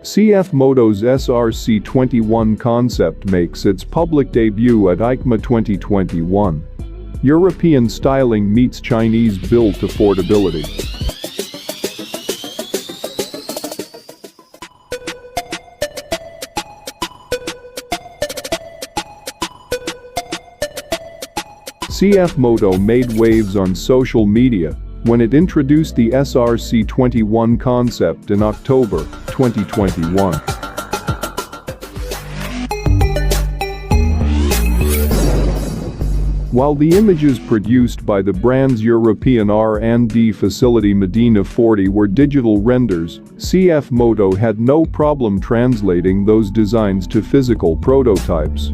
CF Moto's SRC21 concept makes its public debut at EICMA 2021. European styling meets Chinese built affordability. CF Moto made waves on social media when it introduced the SRC21 concept in October 2021. While the images produced by the brand's European R&D facility Medina 40 were digital renders, CF Moto had no problem translating those designs to physical prototypes.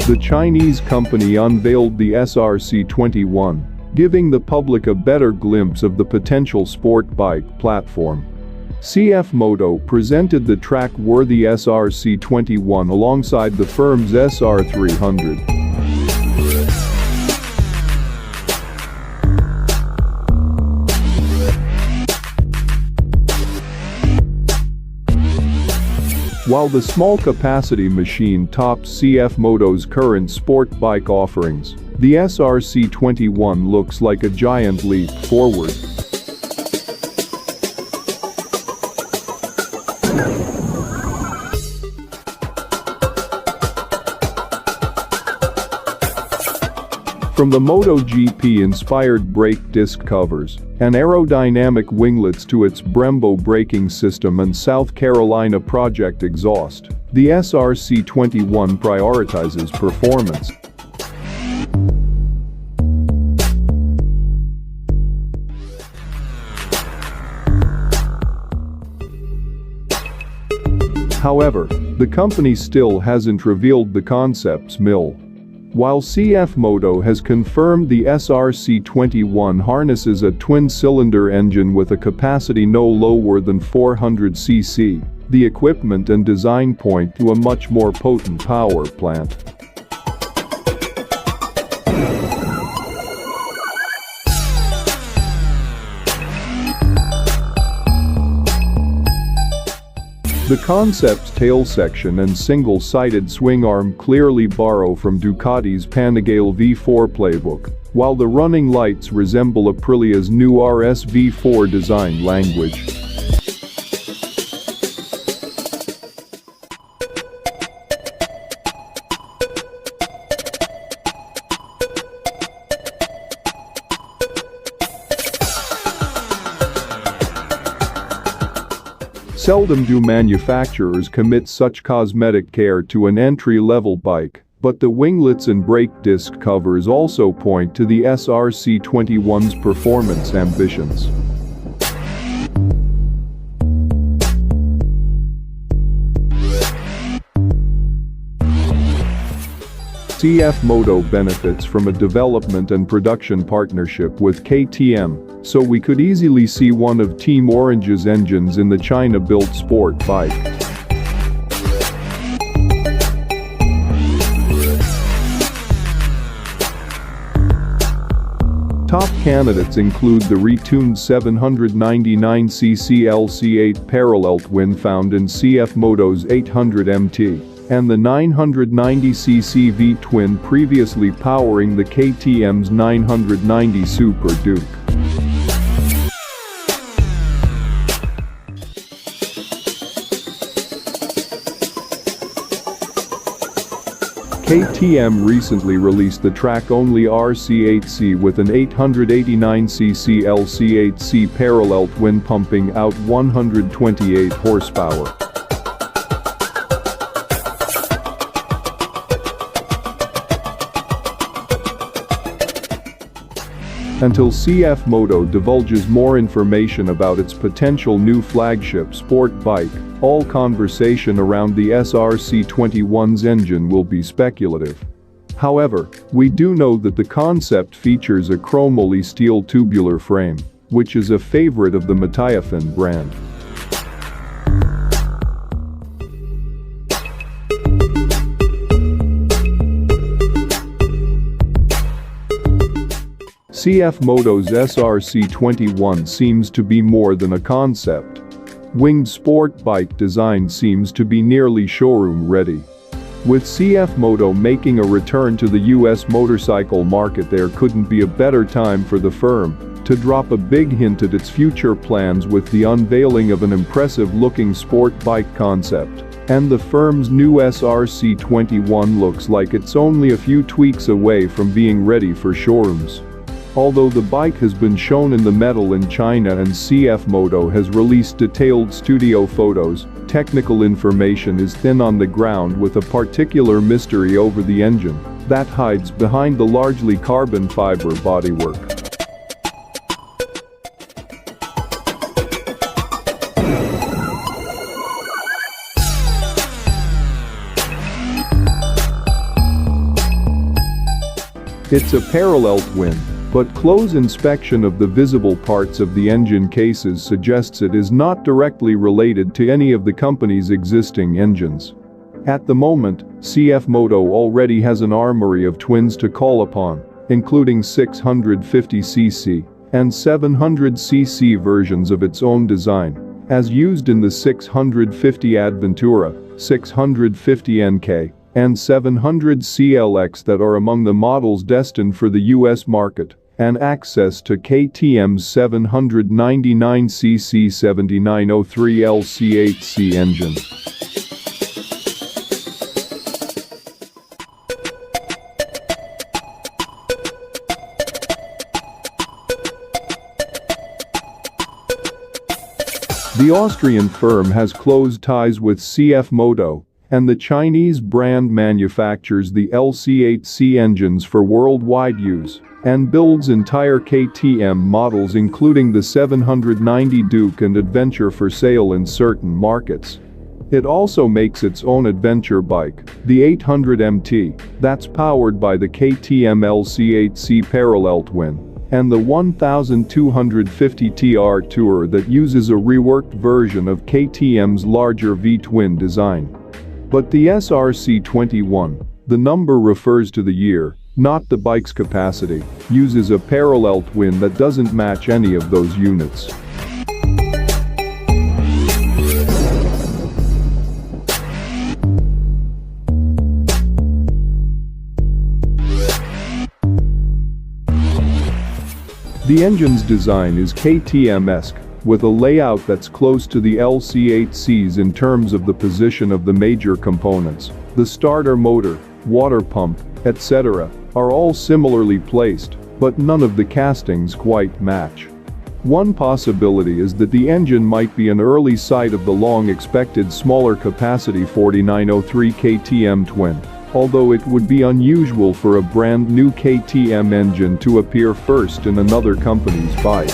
The Chinese company unveiled the SRC21, giving the public a better glimpse of the potential sport bike platform. CF Moto presented the track-worthy SRC21 alongside the firm's SR300. While the small-capacity machine tops CF Moto's current sport bike offerings, the SRC21 looks like a giant leap forward. From the MotoGP-inspired brake disc covers and aerodynamic winglets to its Brembo braking system and South Carolina Project exhaust, the SRC21 prioritizes performance. However, the company still hasn't revealed the concept's mill. While CF Moto has confirmed the SRC21 harnesses a twin-cylinder engine with a capacity no lower than 400 cc, the equipment and design point to a much more potent power plant. The concept's tail section and single-sided swing arm clearly borrow from Ducati's Panigale V4 playbook, while the running lights resemble Aprilia's new RS V4 design language. Seldom do manufacturers commit such cosmetic care to an entry-level bike, but the winglets and brake disc covers also point to the SRC21's performance ambitions. CF Moto benefits from a development and production partnership with KTM, so we could easily see one of Team Orange's engines in the China-built sport bike. Top candidates include the retuned 799cc LC8 parallel twin found in CF Moto's 800 MT. And the 990cc V-twin previously powering the KTM's 990 Super Duke. KTM recently released the track-only RC8C with an 889cc LC8C parallel twin pumping out 128 horsepower. Until CF Moto divulges more information about its potential new flagship sport bike, all conversation around the SRC21's engine will be speculative. However, we do know that the concept features a chromoly steel tubular frame, which is a favorite of the Matiafin brand. CF Moto's SRC21 seems to be more than a concept. Winged sport bike design seems to be nearly showroom ready. With CF Moto making a return to the US motorcycle market, there couldn't be a better time for the firm to drop a big hint at its future plans with the unveiling of an impressive-looking sport bike concept. And the firm's new SRC21 looks like it's only a few tweaks away from being ready for showrooms. Although the bike has been shown in the metal in China and CF Moto has released detailed studio photos, technical information is thin on the ground with a particular mystery over the engine that hides behind the largely carbon fiber bodywork. It's a parallel twin, but close inspection of the visible parts of the engine cases suggests it is not directly related to any of the company's existing engines. At the moment, CF Moto already has an armory of twins to call upon, including 650cc and 700cc versions of its own design, as used in the 650 Adventura, 650 NK, and 700 CLX that are among the models destined for the US market, and access to KTM's 799cc 7903 LC8C engine. The Austrian firm has close ties with CF Moto, and the Chinese brand manufactures the LC8C engines for worldwide use and builds entire KTM models including the 790 Duke and Adventure for sale in certain markets. It also makes its own adventure bike, the 800 MT, that's powered by the KTM LC8C parallel twin, and the 1250 TR Tour that uses a reworked version of KTM's larger V-twin design. But the SRC21, the number refers to the year, not the bike's capacity, uses a parallel twin that doesn't match any of those units. The engine's design is KTM-esque, with a layout that's close to the LC8C's in terms of the position of the major components. The starter motor, water pump, etc. are all similarly placed, but none of the castings quite match. One possibility is that the engine might be an early sight of the long-expected smaller capacity 4903 KTM twin, although it would be unusual for a brand new KTM engine to appear first in another company's bike.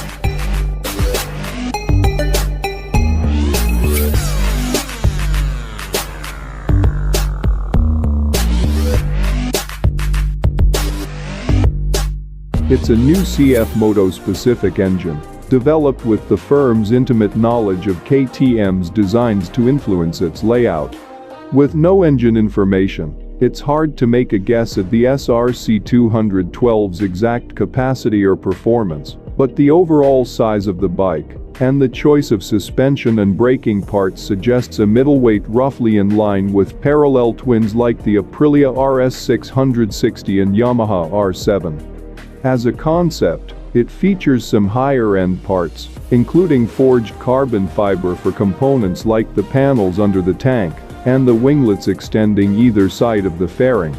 It's a new CF Moto-specific engine, developed with the firm's intimate knowledge of KTM's designs to influence its layout. With no engine information, it's hard to make a guess at the SRC212's exact capacity or performance, but the overall size of the bike and the choice of suspension and braking parts suggests a middleweight roughly in line with parallel twins like the Aprilia RS660 and Yamaha R7. As a concept, it features some higher-end parts, including forged carbon fiber for components like the panels under the tank and the winglets extending either side of the fairing.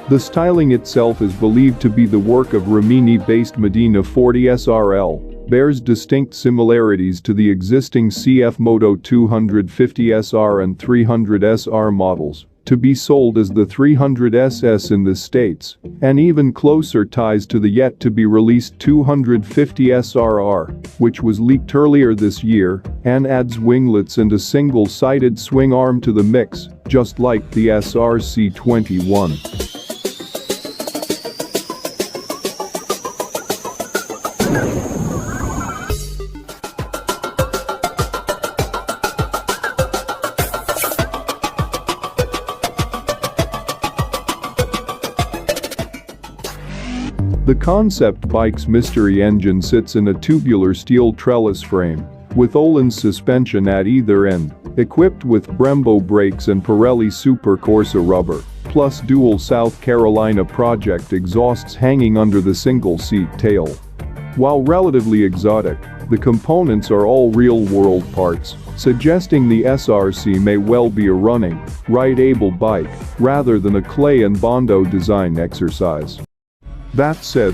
The styling itself is believed to be the work of Rimini-based Medina 40 SRL, bears distinct similarities to the existing CF Moto 250 SR and 300 SR models, to be sold as the 300SS in the States, and even closer ties to the yet-to-be-released 250 SRR, which was leaked earlier this year, and adds winglets and a single-sided swing arm to the mix, just like the SRC21. The concept bike's mystery engine sits in a tubular steel trellis frame, with Öhlins suspension at either end, equipped with Brembo brakes and Pirelli Super Corsa rubber, plus dual South Carolina project exhausts hanging under the single-seat tail. While relatively exotic, the components are all real-world parts, suggesting the SRC may well be a running, ride-able bike, rather than a clay and Bondo design exercise. That said,